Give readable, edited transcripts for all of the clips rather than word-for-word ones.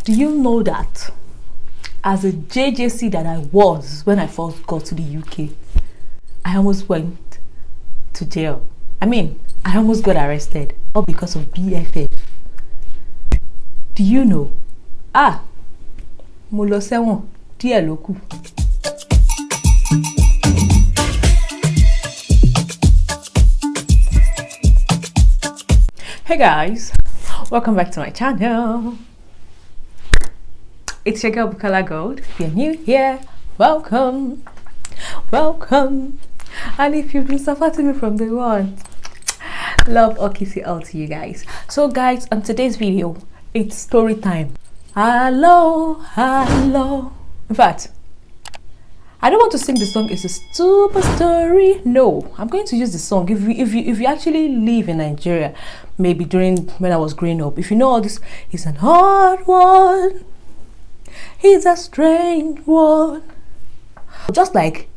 Do you know that as a JJC that I was when I first got to the UK, I almost went to jail. I mean, I almost got arrested, all because of BFF. Do you know? Mo lọ sẹ́wọ̀n díẹ̀ ló kù. Hey guys, welcome back to my channel. It's your girl Wassap Gold. If you're new here, welcome. And if you've been supporting me from day one, love or kiss it all to you guys. So guys, on today's video, it's story time. Hello. In fact, I don't want to sing the song It's a Stupid Story. No, I'm going to use the song. If you actually live in Nigeria, maybe during when I was growing up, if you know all this, it's an hard one. It's a strange one. Just like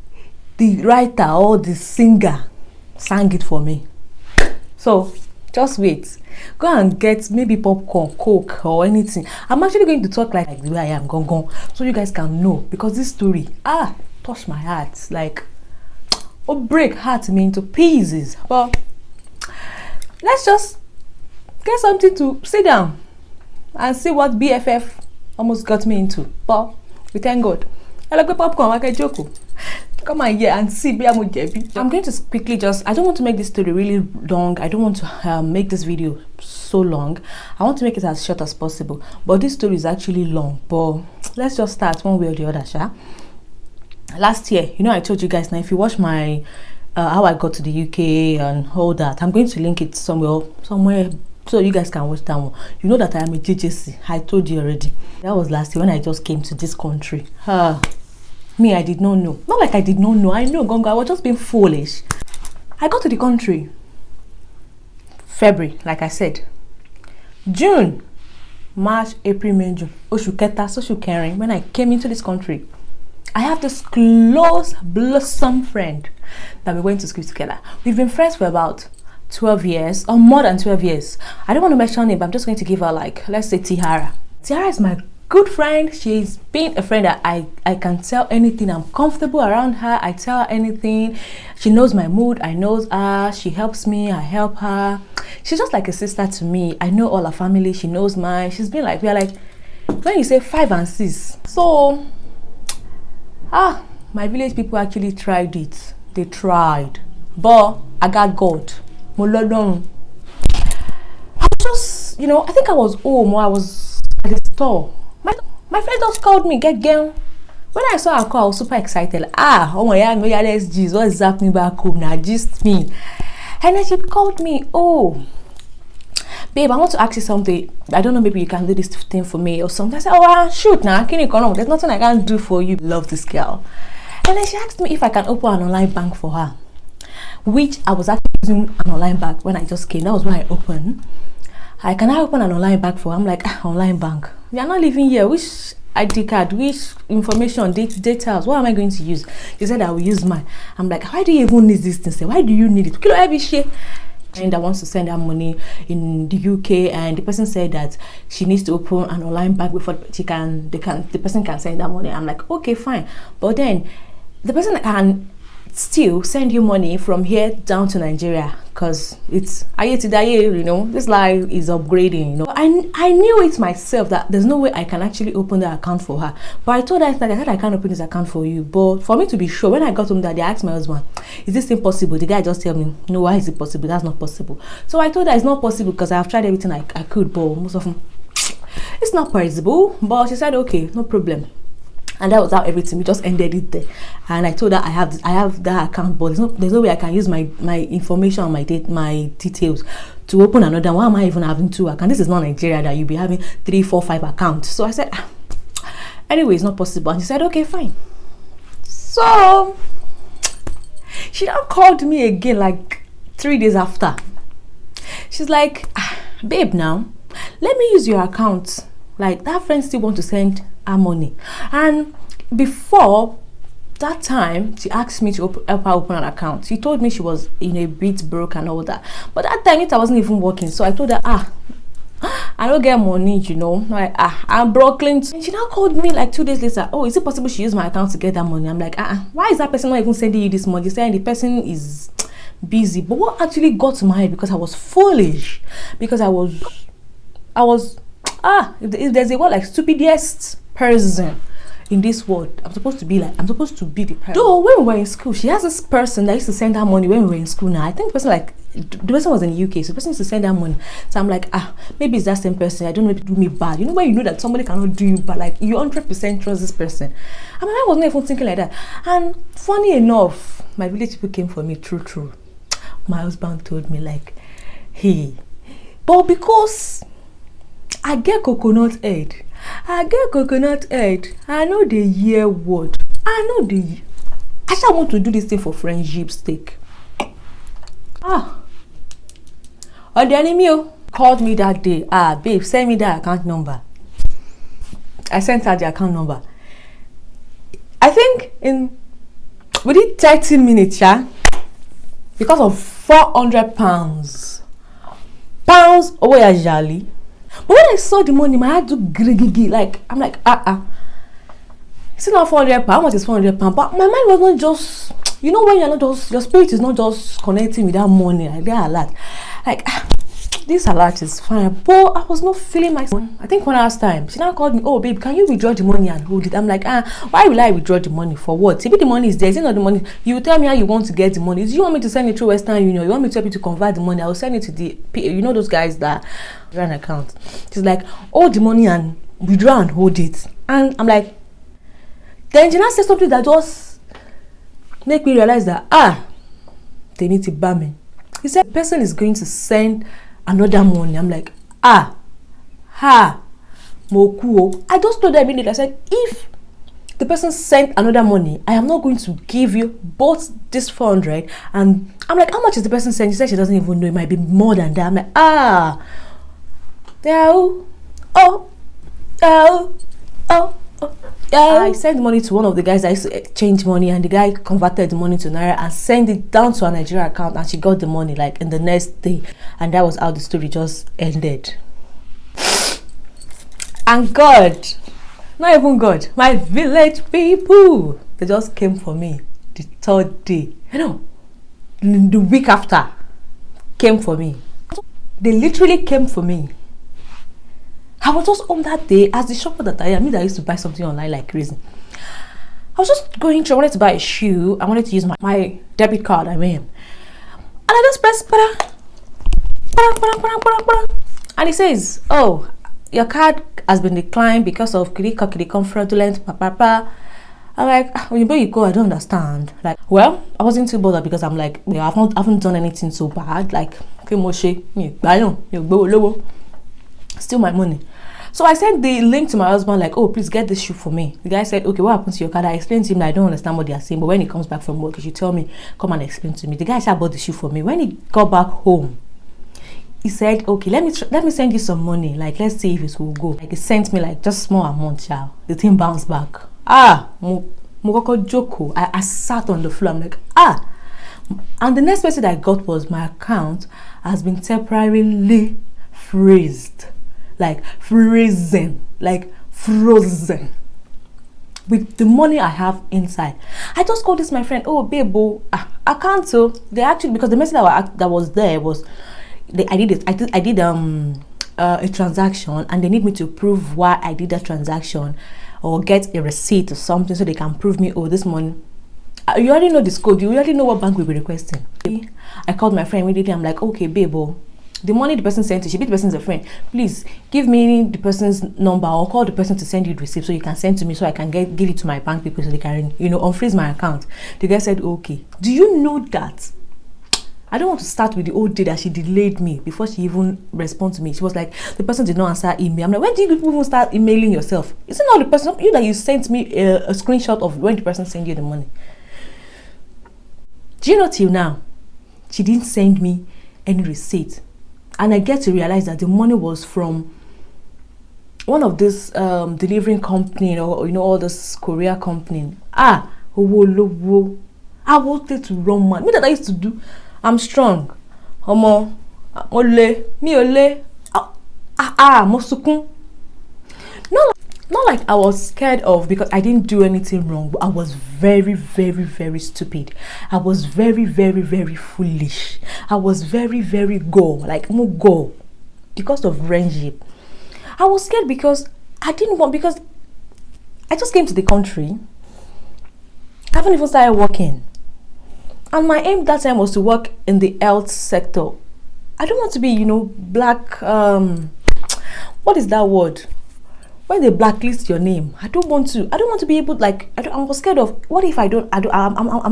the writer or the singer sang it for me. So just wait. Go and get maybe popcorn, coke or anything. I'm actually going to talk like the way I am, gone, so you guys can know, because this story touched my heart, like break heart me into pieces. But let's just get something to sit down and see what BFF almost got me into. But we thank God. I like popcorn, I get joke. Come on here and see. I'm going to quickly I don't want to make this story really long. I don't want to make this video so long. I want to make it as short as possible. But this story is actually long. But let's just start one way or the other, Sha. Last year, I told you guys, now if you watch my how I got to the UK and all that, I'm going to link it somewhere so you guys can watch that one. You know that I am a JJC. I told you already. That was last year when I just came to this country. Me, I did not know. Not like I did not know. I know, Gongo. I was just being foolish. I got to the country February, like I said. June, March, April, May, June. Oshu Keta, Oshu Kering. When I came into this country, I have this close, blossom friend that we went to school together. We've been friends for about 12 years, or more than 12 years. I don't want to mention it, but I'm just going to give her, like, let's say Tiara. Tiara is my good friend. She's been a friend that I can tell anything. I'm comfortable around her. I tell her anything. She knows my mood. I know her. She helps me. I help her. She's just like a sister to me. I know all her family. She knows mine. She's been like, we are like, when you say 5 and 6. So, my village people actually tried it. They tried. But I got God. I was just, I think I was home or I was at the store. My friend just called me, get girl. When I saw her call, I was super excited. Like, oh my God, let's Jesus, what's happening back home now? Just me. And then she called me, oh, babe, I want to ask you something. I don't know, maybe you can do this thing for me or something. I said, shoot now, can you come on? There's nothing I can do for you. Love this girl. And then she asked me if I can open an online bank for her, which I was actually using an online bank when I just came. That was when I opened. Can I open an online bank for her? I'm like, online bank. We are not living here. Which ID card, which information, details, what am I going to use? She said I will use mine. I'm like, why do you even need this thing? Why do you need it? Kilo every shit. And I wants to send her money in the UK, and the person said that she needs to open an online bank before the person can send her money. I'm like, okay, fine. But then the person can still send you money from here down to Nigeria, because it's this life is upgrading. I knew it myself that there's no way I can actually open the account for her. But I told her that I said I can't open this account for you. But for me to be sure, when I got home that day, I asked my husband, is this thing possible? The guy just tell me, no, why is it possible? That's not possible. So I told her it's not possible because I've tried everything I could, but most of them, it's not possible. But she said, okay, no problem. And that was how everything, we just ended it there. And I told her I have that account, but there's no way I can use my information and my details to open another. Why am I even having 2 accounts? This is not Nigeria that you'll be having 3, 4, 5 accounts. So I said, anyway, it's not possible. And she said, okay, fine. So she now called me again like 3 days after. She's like, babe, now let me use your account. Like, that friend still want to send her money. And before that time, she asked me to help her open an account. She told me she was a bit broke and all that. But that time, I wasn't even working. So I told her, I don't get money, you know. Like, I'm Brooklyn. And she now called me like 2 days later. Oh, is it possible she used my account to get that money? I'm like, why is that person not even sending you this money? Saying the person is busy. But what actually got to my head, because I was foolish, because I was if there's a word like stupidest person in this world, I'm supposed to be the person. Though when we were in school, she has this person that used to send her money when we were in school. Now I think the person was in the UK, so the person used to send her money. So I'm like, maybe it's that same person. I don't know if it do me bad. You know when you know that somebody cannot do you bad, like you 100% trust this person. I mean, I wasn't even thinking like that. And funny enough, my village people came for me. True. My husband told me like, hey, but because I get coconut head. I know the year word. I just want to do this thing for friendship's sake. Or the enemy called me that day. Babe, send me that account number. I sent her the account number. I think within 30 minutes, because of 400 pounds. Oh yeah, jolly. But when I saw the money, my heart do griggy. Like, I'm like, it's not 400 pounds. How much is 400 pounds? But my mind was not just, you know, when you're not just, your spirit is not just connecting with that money. Like, they're alert. Like, this alert is fine. But I was not feeling myself. I think one last time, she now called me, oh, babe, can you withdraw the money and hold it? I'm like, why will I withdraw the money? For what? If the money is there, is it not the money? You will tell me how you want to get the money. Do you want me to send it through Western Union? You want me to help you to convert the money? I will send it to the, you know, those guys that run account. She's like, hold the money and withdraw and hold it. And I'm like, then she now said something that just make me realize that, they need to ban me. He said, the person is going to send another money. I'm like, mokuo. I just told her immediately. I said, if the person sent another money, I am not going to give you both this 400. And I'm like, how much is the person sending? She said she doesn't even know. It might be more than that. I'm like, I sent money to one of the guys that used to exchange money, and the guy converted the money to Naira and sent it down to her Nigeria account, and she got the money like in the next day. And that was how the story just ended. And God, not even God, my village people, they just came for me the third day. You know, the week after, came for me. They literally came for me. I was just home that day as the shopper that I am. I used to buy something online like crazy. I was just going through. I wanted to buy a shoe. I wanted to use my debit card. And I just pressed and it says, oh, your card has been declined because of fraudulent. I'm like, when you go, I don't understand. Like, well, I wasn't too bothered because I'm like, I haven't done anything so bad. Like, steal my money. So I sent the link to my husband, like, oh, please get this shoe for me. The guy said, okay, what happened to your card? I explained to him that I don't understand what they are saying, but when he comes back from work, he should tell me, come and explain to me. The guy said, bought the shoe for me. When he got back home, he said, okay, let me send you some money. Like, let's see if it will go. Like, he sent me like just small amount, child. The thing bounced back. Mugoko Joko. I sat on the floor. I'm like, And the next message I got was, my account has been temporarily freezed. Like frozen with the money I have inside. I just called this my friend. Oh, babe, I can't. So they actually, because the message that was there was, I did a transaction, and they need me to prove why I did that transaction or get a receipt or something so they can prove me, oh, this money. You already know this code. You already know what bank will be requesting. I called my friend immediately. I'm like, okay, babe, the money the person sent to, the person's a friend. Please give me the person's number or call the person to send you the receipt so you can send to me so I can give it to my bank people so they can, unfreeze my account. The guy said, okay. Do you know that? I don't want to start with the old day that she delayed me before she even responded to me. She was like, the person did not answer email. I'm like, when did you even start emailing yourself? Is it not the person, you that you sent me a screenshot of when the person sent you the money? Do you know till now, she didn't send me any receipt. And I get to realize that the money was from one of this delivering company, all this courier company. I wanted to run mad. Me that I used to do. I'm strong. I Mosukun. Not like I was scared of, because I didn't do anything wrong, but I was very, very, very stupid. I was very, very, very foolish. I was very, very go, because of friendship. I was scared because because I just came to the country. I haven't even started working. And my aim that time was to work in the health sector. I don't want to be, black, what is that word? When they blacklist your name, I don't want to be able, I was scared of, what if I'm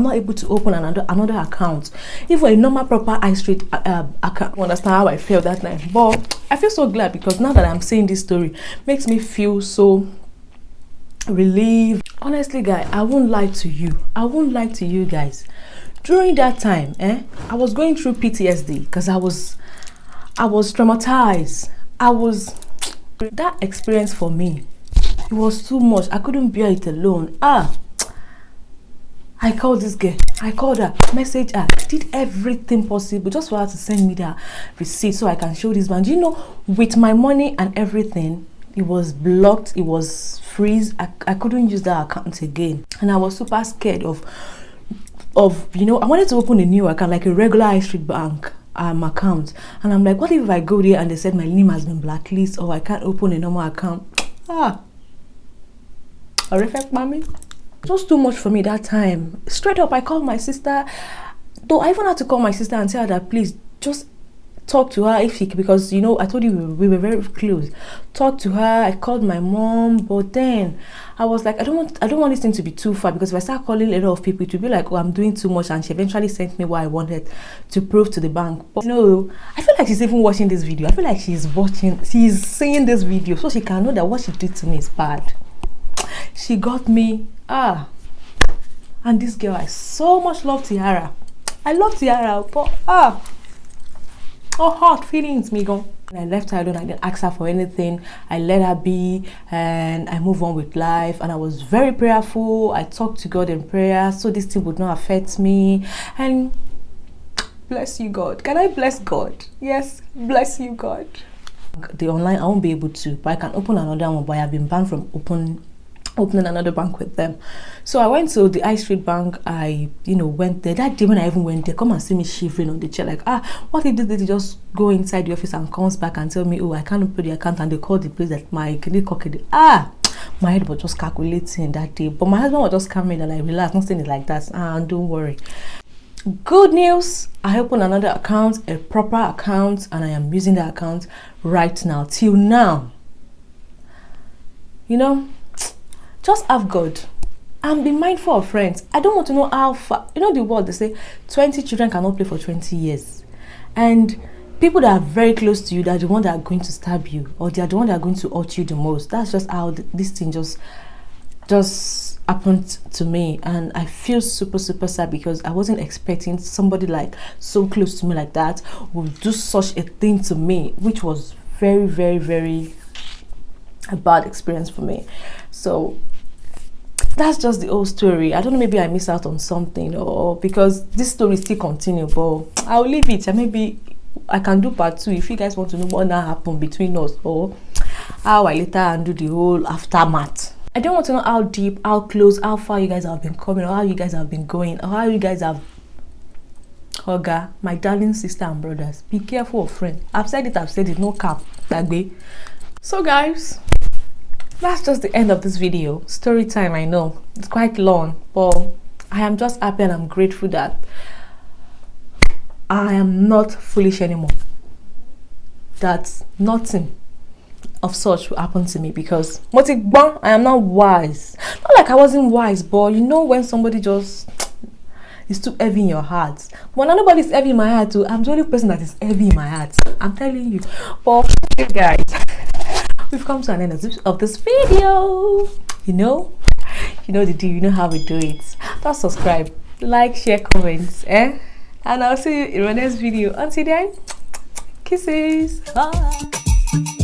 not able to open another account, even a normal proper high street account. You understand how I felt that night? But I feel so glad, because now that I'm saying this story, makes me feel so relieved. Honestly, guys, I won't lie to you guys. During that time, I was going through PTSD, because I was traumatized. That experience for me, it was too much. I couldn't bear it alone. I called this girl. I called her, messaged her, did everything possible just for her to send me that receipt so I can show this man. Do you know, with my money and everything, it was blocked, it was freeze. I couldn't use that account again. And I was super scared of I wanted to open a new account, like a regular high street bank account. And I'm like, what if I go there and they said my name has been blacklisted, or I can't open a normal account? Horrific, mommy. Just too much for me that time. Straight up, I called my sister. Though I even had to call my sister and tell her that, please just talk to her, if she, because I told you we were very close. Talk to her. I called my mom, but then I was like, I don't want this thing to be too far, because if I start calling a lot of people, it will be like, oh, I'm doing too much. And she eventually sent me what I wanted to prove to the bank. But no, I feel like she's even watching this video. I feel like she's seeing this video, so she can know that what she did to me is bad. She got me. And this girl, I so much love Tiara. I love Tiara, but hard feelings, me go. I left her alone. I didn't ask her for anything. I let her be, and I move on with life. And I was very prayerful. I talked to God in prayer, so this thing would not affect me. And bless you, God. Can I bless God? Yes, bless you, God. The online, I won't be able to, but I can open another one. But I have been banned from opening another bank with them. So I went to the high street bank. I went there. That day when I even went there, come and see me shivering on the chair, like, what if they just go inside the office and comes back and tell me, oh, I can't open the account, and they call the place that my my head was just calculating that day. But my husband was just coming and I relaxed, nothing is like that. Don't worry. Good news, I opened another account, a proper account, and I am using the account right now, till now. Just have God and be mindful of friends. I don't want to know how far, the word, they say 20 children cannot play for 20 years. And people that are very close to you, they're the one that are going to stab you, or they're the one that are going to hurt you the most. That's just how this thing just happened to me. And I feel super, super sad, because I wasn't expecting somebody like so close to me like that would do such a thing to me, which was very, very, very a bad experience for me. So that's just the whole story. I don't know, maybe I miss out on something, or because this story still continues, but I'll leave it, and maybe I can do part 2 if you guys want to know what now happened between us, or how I later undo the whole aftermath. I don't want to know how deep, how close, how far you guys have been coming, or how you guys have been going, or how you guys have. Oga, my darling sister and brothers, be careful of friends. I've said it, no cap, that way. So guys, that's just the end of this video. Story time, I know it's quite long, but I am just happy and I'm grateful that I am not foolish anymore, that nothing of such will happen to me, because I am not wise. Not like I wasn't wise, but when somebody just is too heavy in your heart. But nobody is heavy in my heart too. I'm the only person that is heavy in my heart, I'm telling you. But you guys, we've come to an end of this video. You know the deal. You know how we do it. Just subscribe, like, share, comments, and I'll see you in my next video. Until then, kisses. Bye.